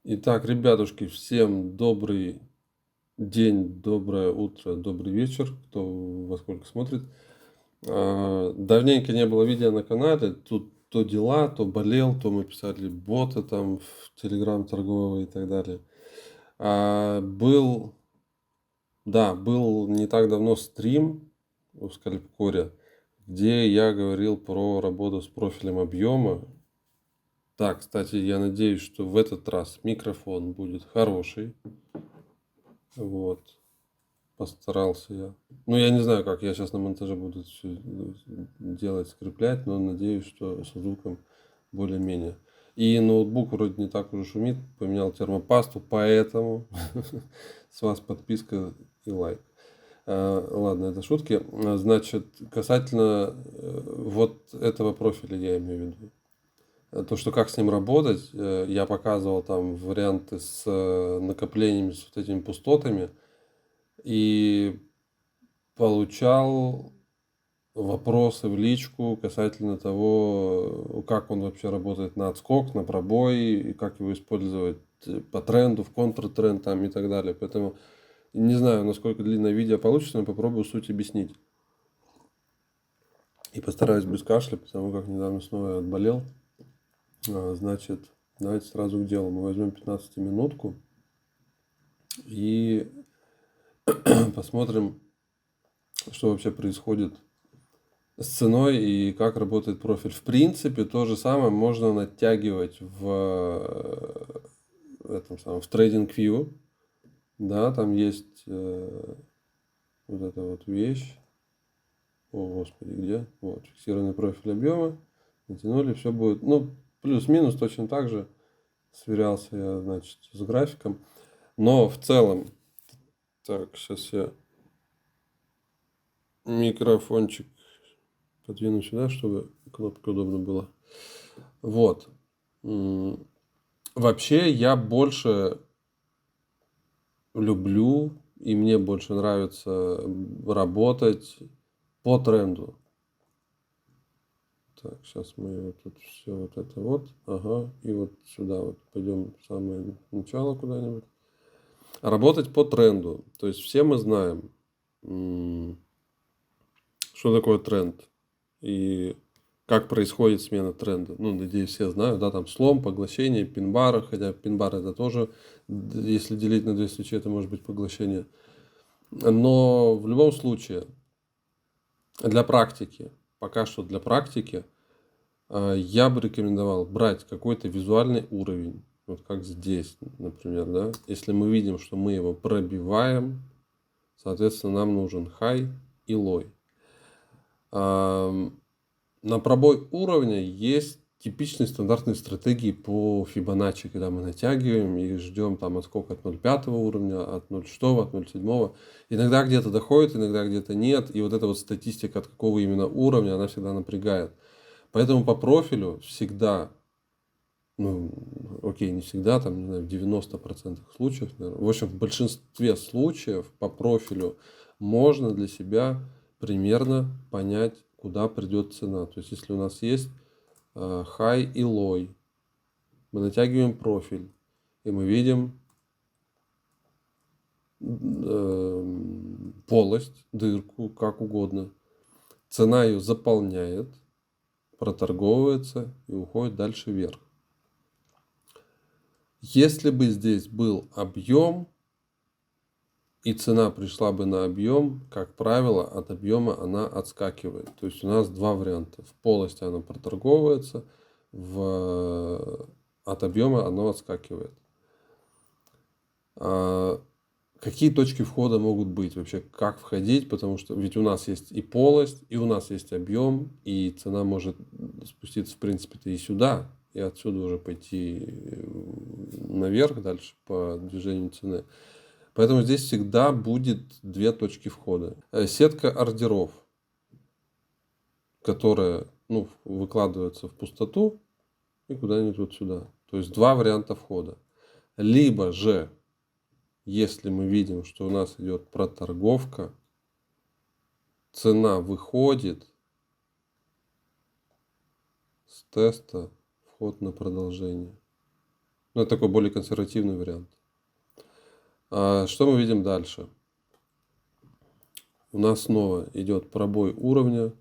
Итак, ребятушки, всем добрый день, доброе утро, добрый вечер, кто во сколько смотрит. Давненько не было видео на канале, тут то дела, то болел, то мы писали боты там в Telegram торговый и так далее. Был не так давно стрим в Скальпкоре, где я говорил про работу с профилем объема. Да, кстати, я надеюсь, что в этот раз микрофон будет хороший. Вот. Постарался я. Ну, я не знаю, как я сейчас на монтаже буду все делать, скреплять, но надеюсь, что со звуком более-менее. И ноутбук вроде не так уже шумит, поменял термопасту, поэтому с вас подписка и лайк. Ладно, это шутки. Значит, касательно вот этого профиля я имею в виду. То, что как с ним работать, я показывал там варианты с накоплениями, с вот этими пустотами. И получал вопросы в личку касательно того, как он вообще работает на отскок, на пробой, и как его использовать по тренду, в контртренд там и так далее. Поэтому не знаю, насколько длинное видео получится, но попробую суть объяснить. И постараюсь без кашля, потому как недавно снова отболел. Значит, давайте сразу к делу. Мы возьмем 15-минутку и посмотрим, что вообще происходит с ценой и как работает профиль. В принципе, то же самое можно натягивать в TradingView. Да, там есть вот эта вот вещь. О, господи, где? Вот, фиксированный профиль объема. Натянули, все будет. Ну, плюс-минус точно так же. Сверялся я, значит, с графиком. Но в целом, так, сейчас я микрофончик подвину сюда, чтобы кнопка удобно было. Вот. Вообще я больше люблю и мне больше нравится работать по тренду. Так, сейчас мы вот тут все вот это вот. Ага. И вот сюда вот пойдем в самое начало куда-нибудь. Работать по тренду. То есть все мы знаем, что такое тренд. И как происходит смена тренда. Ну, надеюсь, все знают, да, там слом, поглощение, пин-бара, хотя пин-бар это тоже, если делить на две свечи, это может быть поглощение. Но в любом случае, для практики, пока что для практики, я бы рекомендовал брать какой-то визуальный уровень, вот как здесь, например, да. Если мы видим, что мы его пробиваем, соответственно, нам нужен high и low. На пробой уровня есть типичные стандартные стратегии по Fibonacci, когда мы натягиваем и ждем там отскок от 0,5 уровня, от 0,6, от 0,7. Иногда где-то доходит, иногда где-то нет. И вот эта вот статистика, от какого именно уровня, она всегда напрягает. Поэтому по профилю всегда, ну, окей, не всегда, там, не знаю, в 90% случаев, наверное, в общем, в большинстве случаев по профилю можно для себя примерно понять, куда придет цена. То есть, если у нас есть high и low, мы натягиваем профиль, и мы видим полость, дырку, как угодно. Цена ее заполняет, проторговывается и уходит дальше вверх. Если бы здесь был объем, и цена пришла бы на объем, как правило, от объема она отскакивает. То есть у нас два варианта. В полости она проторговывается, от объема она отскакивает. Какие точки входа могут быть? Вообще, как входить? Потому что ведь у нас есть и полость, и у нас есть объем, и цена может спуститься, в принципе-то, и сюда, и отсюда уже пойти наверх дальше по движению цены. Поэтому здесь всегда будет две точки входа. Сетка ордеров, которая выкладывается в пустоту и куда-нибудь вот сюда. То есть два варианта входа. Либо же, если мы видим, что у нас идет проторговка, цена выходит с теста, вход на продолжение. Ну, это такой более консервативный вариант. Что мы видим дальше? У нас снова идет пробой уровня.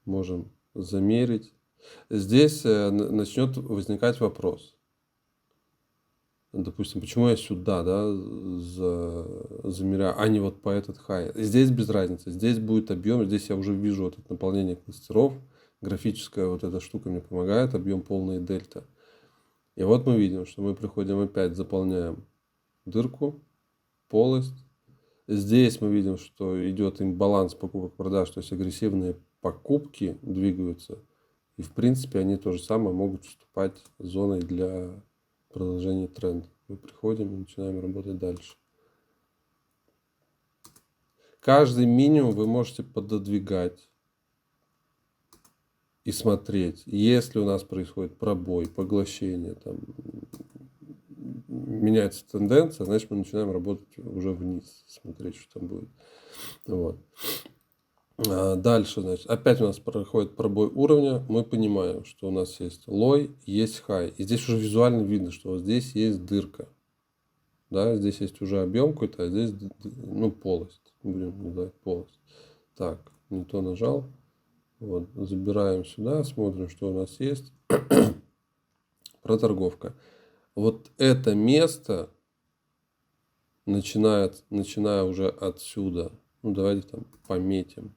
Можем замерить. Здесь начнет возникать вопрос. Допустим, почему я сюда, да, замеряю, а не вот по этот хай. Здесь без разницы. Здесь будет объем. Здесь я уже вижу вот это наполнение кластеров. Графическая вот эта штука мне помогает. Объем полная дельта. И вот мы видим, что мы приходим опять, заполняем дырку, полость. Здесь мы видим, что идет имбаланс покупок-продаж, то есть агрессивные покупки двигаются. И в принципе они то же самое могут вступать зоной для продолжения тренда. Мы приходим и начинаем работать дальше. Каждый минимум вы можете пододвигать и смотреть. Если у нас происходит пробой, поглощение, там, меняется тенденция, значит мы начинаем работать уже вниз, смотреть, что там будет. Вот. Дальше, значит, опять у нас проходит пробой уровня, мы понимаем, что у нас есть лой, есть хай. И здесь уже визуально видно, что вот здесь есть дырка. Да, здесь есть уже объем какой-то, а здесь, ну, полость. Будем называть полость. Так, не то нажал. Вот, забираем сюда, смотрим, что у нас есть. Проторговка. Вот это место, начиная уже отсюда, ну, давайте там пометим.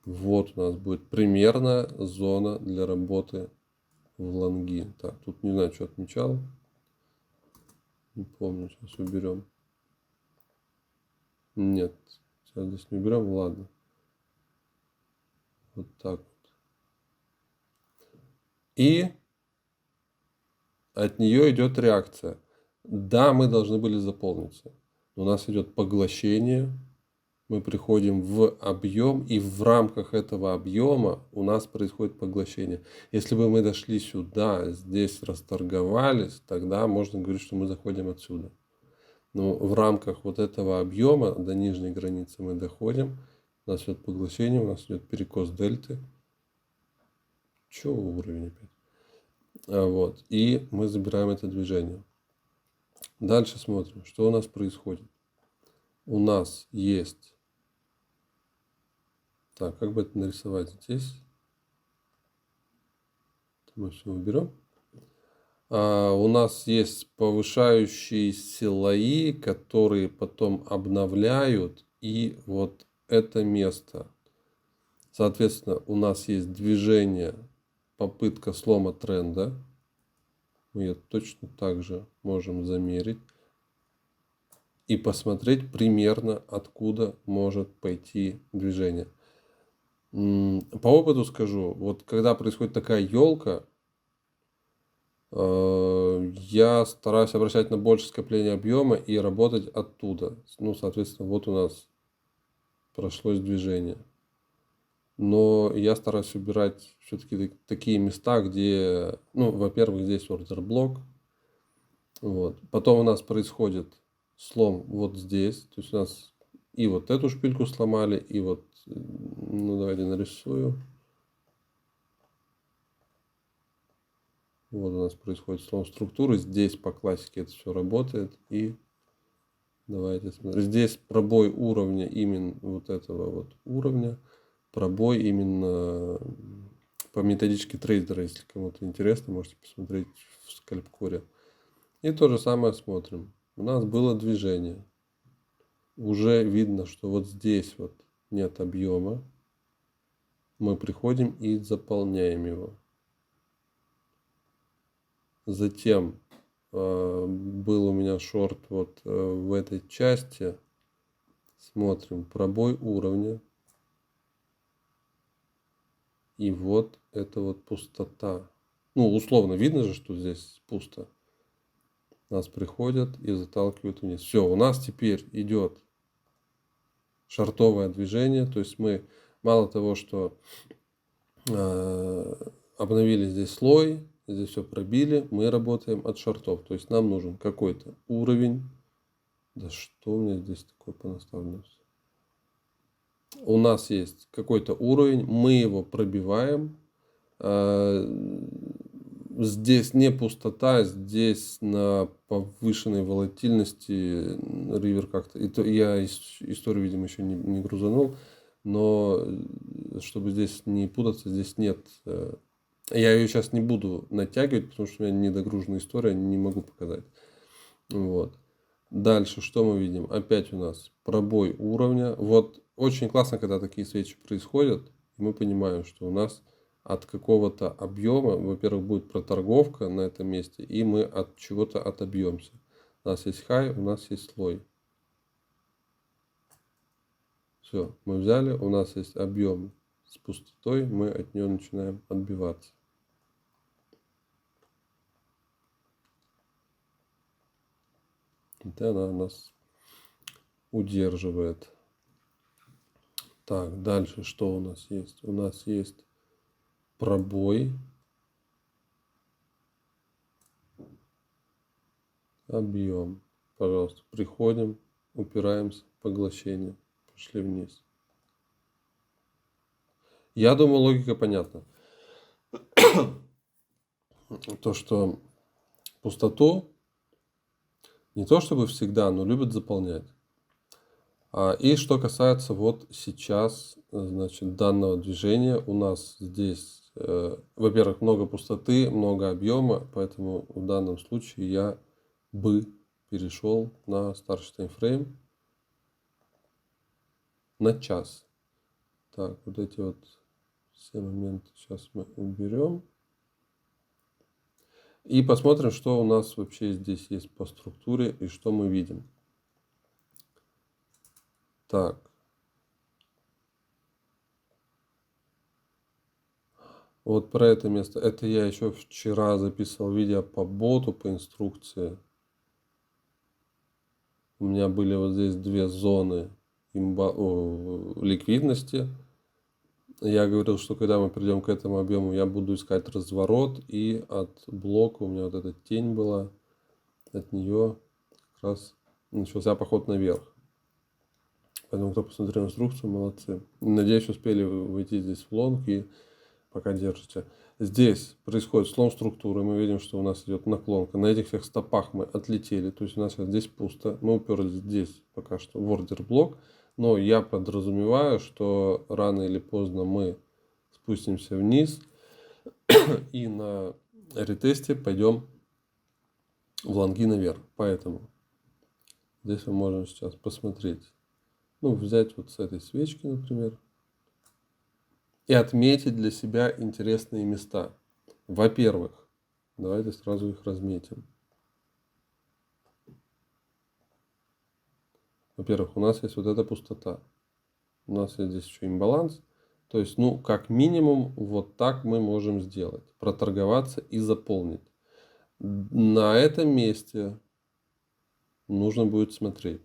Вот у нас будет примерно зона для работы в лонги. Так, тут не знаю, что отмечал. Не помню, сейчас уберем. Нет, сейчас здесь не уберем, ладно. Вот так вот. И от нее идет реакция. Да, мы должны были заполниться. У нас идет поглощение. Мы приходим в объем, и в рамках этого объема у нас происходит поглощение. Если бы мы дошли сюда, здесь расторговались, тогда можно говорить, что мы заходим отсюда. Но в рамках вот этого объема до нижней границы мы доходим. У нас идет поглощение, у нас идет перекос дельты. Чего уровень опять? Вот. И мы забираем это движение. Дальше смотрим, что у нас происходит. У нас есть... Так, как бы это нарисовать здесь? Мы все уберем. У нас есть повышающиеся слои, которые потом обновляют. И вот это место. Соответственно, у нас есть движение, попытка слома тренда. Мы ее точно так же можем замерить. И посмотреть примерно, откуда может пойти движение. По опыту скажу, вот когда происходит такая елка, я стараюсь обращать на больше скопления объема и работать оттуда. Ну, соответственно, вот у нас прошлось движение. Но я стараюсь убирать все-таки такие места, где, ну, во-первых, здесь ордер блок. Вот. Потом у нас происходит слом вот здесь. То есть у нас и вот эту шпильку сломали, и вот, ну, давайте нарисую. Вот у нас происходит слом структуры. Здесь по классике это все работает. И давайте смотрим. Здесь пробой уровня именно вот этого вот уровня. Пробой именно по методичке трейдера. Если кому-то интересно, можете посмотреть в скальп-коре. И то же самое смотрим. У нас было движение. Уже видно, что вот здесь вот нет объема. Мы приходим и заполняем его. Затем был у меня шорт вот в этой части. Смотрим пробой уровня. И вот это вот пустота. Ну, условно видно же, что здесь пусто. Нас приходят и заталкивают вниз. Все, у нас теперь идет шортовое движение. То есть мы мало того, что обновили здесь слой, здесь все пробили, мы работаем от шортов. То есть нам нужен какой-то уровень. Да что у меня здесь такое понаставлено? У нас есть какой-то уровень, мы его пробиваем. здесь не пустота, здесь на повышенной волатильности ривер как-то... Я историю, видимо, еще не грузанул, но чтобы здесь не путаться, здесь нет... Я ее сейчас не буду натягивать, потому что у меня недогруженная история, не могу показать. Вот. Дальше что мы видим? Опять у нас пробой уровня. Вот очень классно, когда такие свечи происходят. Мы понимаем, что у нас от какого-то объема, во-первых, будет проторговка на этом месте, и мы от чего-то отобьемся. У нас есть хай, у нас есть слой. Все, мы взяли, у нас есть объем с пустотой, мы от нее начинаем отбиваться. Это она нас удерживает. Так, дальше что у нас есть? У нас есть пробой, объем. Пожалуйста, приходим, упираемся, поглощение, пошли вниз. Я думаю, логика понятна. То, что пустоту не то чтобы всегда, но любят заполнять. И что касается вот сейчас, значит, данного движения, у нас здесь, во-первых, много пустоты, много объема, поэтому в данном случае я бы перешел на старший таймфрейм на час. Так, вот эти вот все моменты сейчас мы уберем. И посмотрим, что у нас вообще здесь есть по структуре и что мы видим. Так. Вот про это место. Это я еще вчера записывал видео по боту, по инструкции. У меня были вот здесь две зоны ликвидности. Я говорил, что когда мы придем к этому объему, я буду искать разворот. И от блока у меня вот эта тень была. От нее как раз начался поход наверх. Поэтому, кто посмотрел инструкцию, молодцы. Надеюсь, успели войти здесь в лонг и пока держите. Здесь происходит слом структуры. Мы видим, что у нас идет наклонка. На этих всех стопах мы отлетели. То есть у нас здесь пусто. Мы уперлись здесь пока что в ордер блок. Но я подразумеваю, что рано или поздно мы спустимся вниз. И на ретесте пойдем в лонги наверх. Поэтому здесь мы можем сейчас посмотреть. Ну, взять вот с этой свечки, например. И отметить для себя интересные места. Во-первых, давайте сразу их разметим. Во-первых, у нас есть вот эта пустота. У нас есть здесь еще имбаланс. То есть, ну, как минимум, вот так мы можем сделать. Проторговаться и заполнить. На этом месте нужно будет смотреть.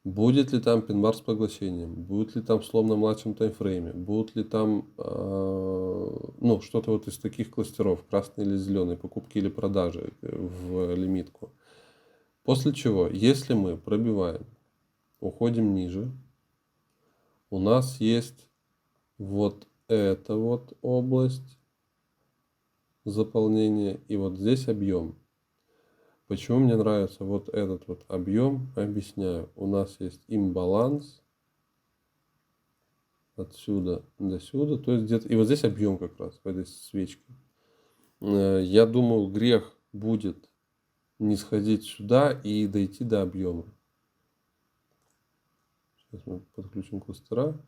Будет ли там пин-бар с поглощением, будет ли там слом на младшем таймфрейме, будут ли там ну, что-то вот из таких кластеров, красный или зеленый, покупки или продажи в лимитку. После чего, если мы пробиваем, уходим ниже, у нас есть вот эта вот область заполнения и вот здесь объем. Почему мне нравится вот этот вот объем? Объясняю. У нас есть имбаланс отсюда до сюда. То есть где-то... И вот здесь объем как раз в этой свечке. Я думаю, грех будет не сходить сюда и дойти до объема. Сейчас мы подключим кластера.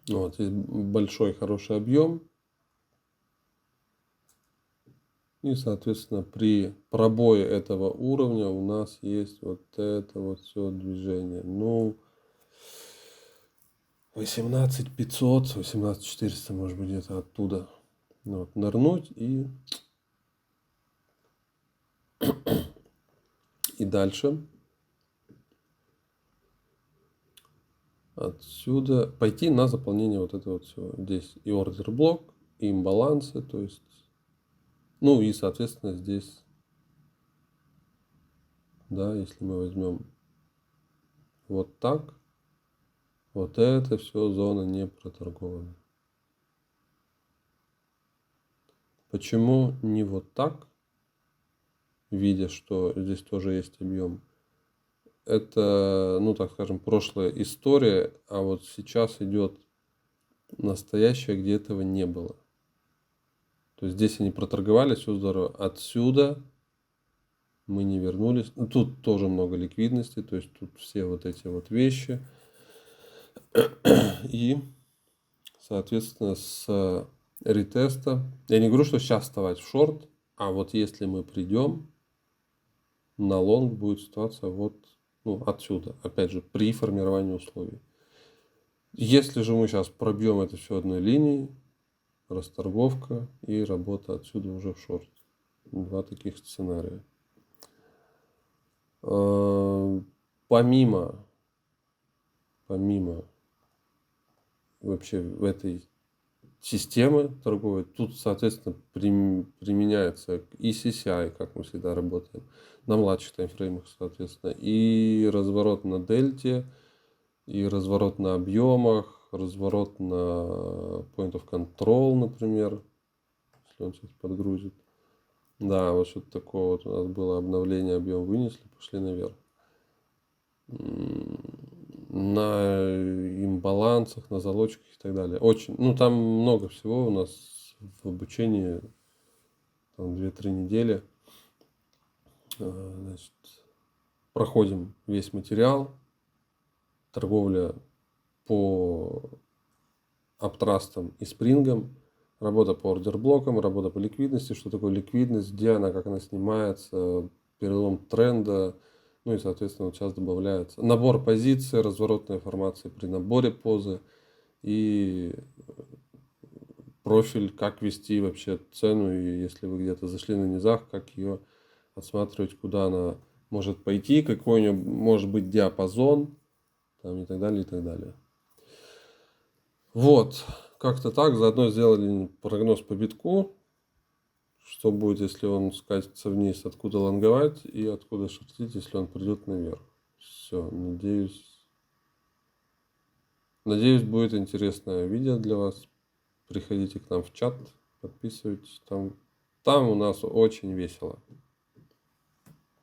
Вот здесь большой хороший объем. И, соответственно, при пробое этого уровня у нас есть вот это вот все движение. Ну, 18500, 18400, может быть, где-то оттуда. Вот, нырнуть и дальше. Отсюда пойти на заполнение вот этого вот всего. Здесь и ордер блок, и имбалансы, то есть... Ну и, соответственно, здесь, да, если мы возьмем вот так, вот это все зона не проторгована. Почему не вот так, видя, что здесь тоже есть объем? Это, ну так скажем, прошлая история, а вот сейчас идет настоящее, где этого не было. То есть здесь они проторговались, все здорово. Отсюда мы не вернулись. Ну, тут тоже много ликвидности, то есть тут все вот эти вот вещи. И, соответственно, с ретеста, я не говорю, что сейчас вставать в шорт, а вот если мы придем, на лонг будет ситуация вот, ну, отсюда, опять же, при формировании условий. Если же мы сейчас пробьем это все одной линией, расторговка и работа отсюда уже в шорт. Два таких сценария. Помимо вообще в этой системы торговой, тут, соответственно, применяется и CCI, как мы всегда работаем, на младших таймфреймах, соответственно, и разворот на дельте, и разворот на объемах, разворот на point of control, например, если он сейчас подгрузит. Да, вот что-то такое вот у нас было обновление, объем вынесли, пошли наверх. На имбалансах, на залочках и так далее. Очень, ну там много всего у нас в обучении, там 2-3 недели. Значит, проходим весь материал, торговля по аптрастам и спрингам, работа по ордерблокам, работа по ликвидности, что такое ликвидность, где она, как она снимается, перелом тренда, ну и, соответственно, вот сейчас добавляется набор позиций, разворотная формация при наборе позы и профиль, как вести вообще цену, и если вы где-то зашли на низах, как ее отсматривать, куда она может пойти, какой у нее может быть диапазон, там, и так далее, и так далее. Вот, как-то так. Заодно сделали прогноз по битку, что будет, если он скатится вниз, откуда лонговать и откуда шортить, если он придет наверх. Все, надеюсь, будет интересное видео для вас. Приходите к нам в чат, подписывайтесь. Там у нас очень весело.